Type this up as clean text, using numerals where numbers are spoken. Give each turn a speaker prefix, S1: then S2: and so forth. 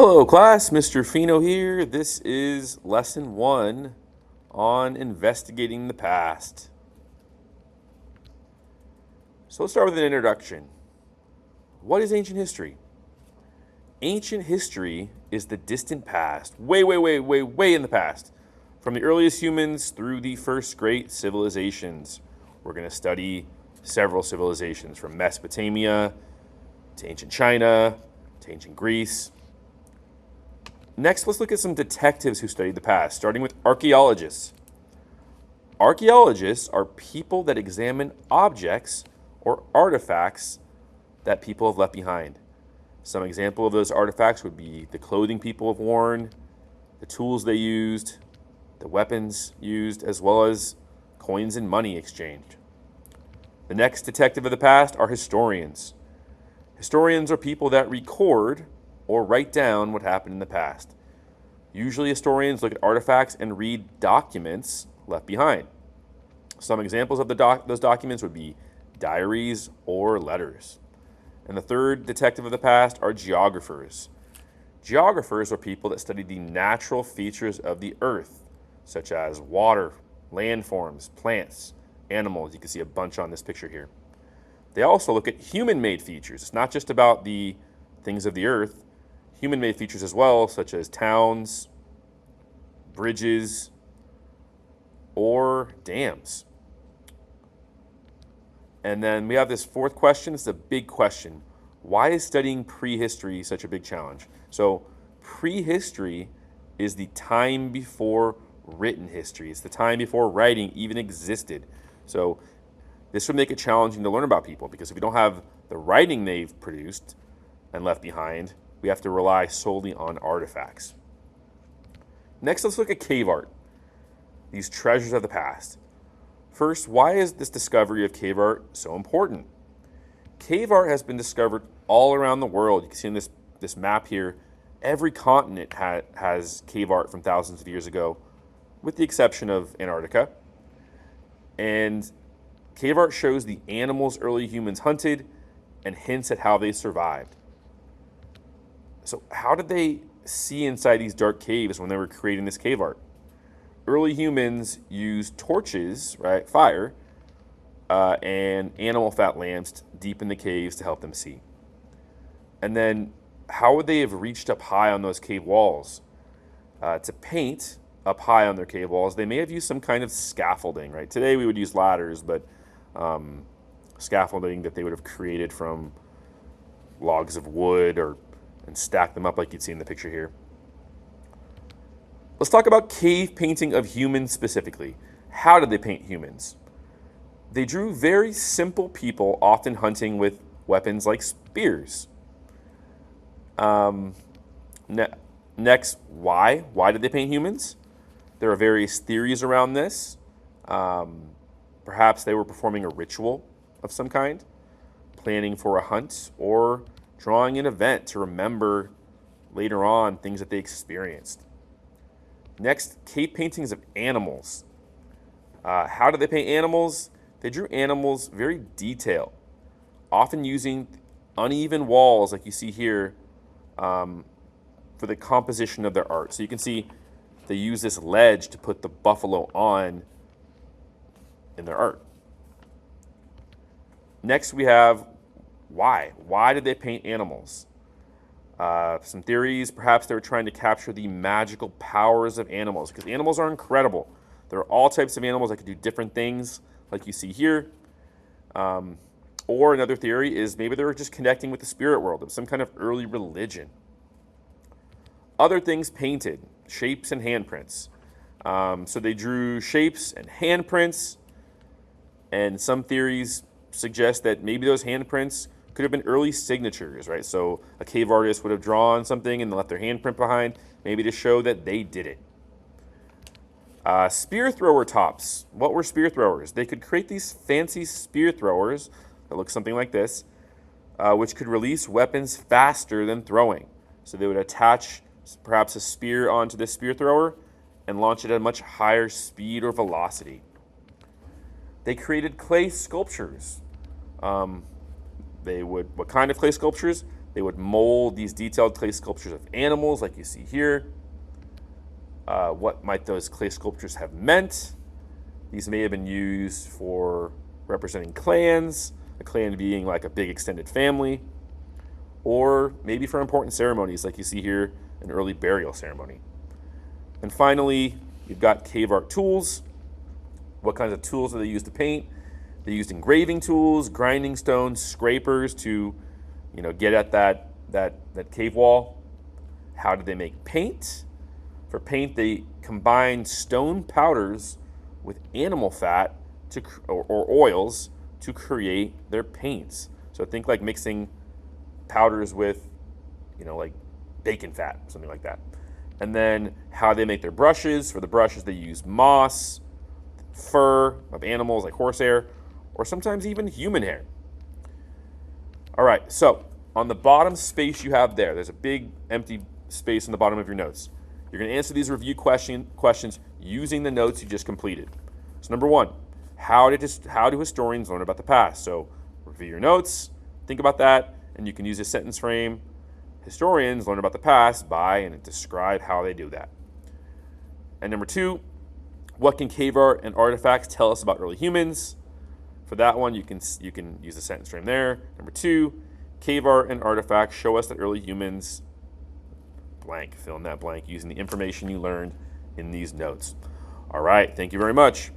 S1: Hello, class. Mr. Fino here. This is lesson 1 on investigating the past. So let's start with an introduction. What is ancient history? Ancient history is the distant past, way in the past, from the earliest humans through the first great civilizations. We're going to study several civilizations from Mesopotamia to ancient China to ancient Greece. Next, let's look at some detectives who studied the past, starting with archaeologists. Archaeologists are people that examine objects or artifacts that people have left behind. Some example of those artifacts would be the clothing people have worn, the tools they used, the weapons used, as well as coins and money exchanged. The next detective of the past are historians. Historians are people that record or write down what happened in the past. Usually historians look at artifacts and read documents left behind. Some examples of those documents would be diaries or letters. And the third detective of the past are geographers. Geographers are people that study the natural features of the earth, such as water, landforms, plants, animals. You can see a bunch on this picture here. They also look at human-made features. It's not just about the things of the earth, human-made features as well, such as towns, bridges, or dams. And then we have this fourth question. It's a big question. Why is studying prehistory such a big challenge? So prehistory is the time before written history. It's the time before writing even existed. So this would make it challenging to learn about people, because if we don't have the writing they've produced and left behind, we have to rely solely on artifacts. Next, let's look at cave art, these treasures of the past. First, why is this discovery of cave art so important? Cave art has been discovered all around the world. You can see in this map here, every continent has cave art from thousands of years ago, with the exception of Antarctica. And cave art shows the animals early humans hunted and hints at how they survived. So how did they see inside these dark caves when they were creating this cave art? Early humans used torches, right, fire, and animal fat lamps deep in the caves to help them see. And then how would they have reached up high on those cave walls? To paint up high on their cave walls, they may have used some kind of scaffolding, right? Today we would use ladders, but scaffolding that they would have created from logs of wood and stack them up like you'd see in the picture here. Let's talk about cave painting of humans specifically. How did they paint humans? They drew very simple people, often hunting with weapons like spears. Next, why? Why did they paint humans? There are various theories around this. Perhaps they were performing a ritual of some kind, planning for a hunt, or drawing an event to remember later on things that they experienced. Next, cave paintings of animals. How did they paint animals? They drew animals very detailed, often using uneven walls like you see here for the composition of their art. So you can see they use this ledge to put the buffalo on in their art. Next, we have why. Why did they paint animals? Some theories, perhaps they were trying to capture the magical powers of animals, because animals are incredible. There are all types of animals that can do different things, like you see here. Or another theory is maybe they were just connecting with the spirit world of some kind of early religion. Other things painted, shapes and handprints. So they drew shapes and handprints, and some theories suggest that maybe those handprints could have been early signatures, right? So a cave artist would have drawn something and left their handprint behind, maybe to show that they did it. Spear thrower tops. What were spear throwers? They could create these fancy spear throwers that look something like this, which could release weapons faster than throwing. So they would attach perhaps a spear onto this spear thrower and launch it at a much higher speed or velocity. They created clay sculptures. What kind of clay sculptures? They would mold these detailed clay sculptures of animals like you see here. What might those clay sculptures have meant? These may have been used for representing clans, a clan being like a big extended family, or maybe for important ceremonies like you see here, an early burial ceremony. And finally, you've got cave art tools. What kinds of tools do they use to paint? They used engraving tools, grinding stones, scrapers to, get at that cave wall. How did they make paint? For paint, they combined stone powders with animal fat or oils to create their paints. So think like mixing powders with, like bacon fat, something like that. And then how they make their brushes. For the brushes, they use moss, fur of animals like horsehair, or sometimes even human hair. All right, so on the bottom space you have there's a big empty space on the bottom of your notes. You're going to answer these review questions using the notes you just completed. So number one, how do historians learn about the past? So review your notes, think about that, and you can use a sentence frame. Historians learn about the past by, and describe how they do that. And number two, what can cave art and artifacts tell us about early humans? For that one, you can use the sentence frame there. Number two, cave art and artifacts show us that early humans blank, fill in that blank using the information you learned in these notes. All right, thank you very much.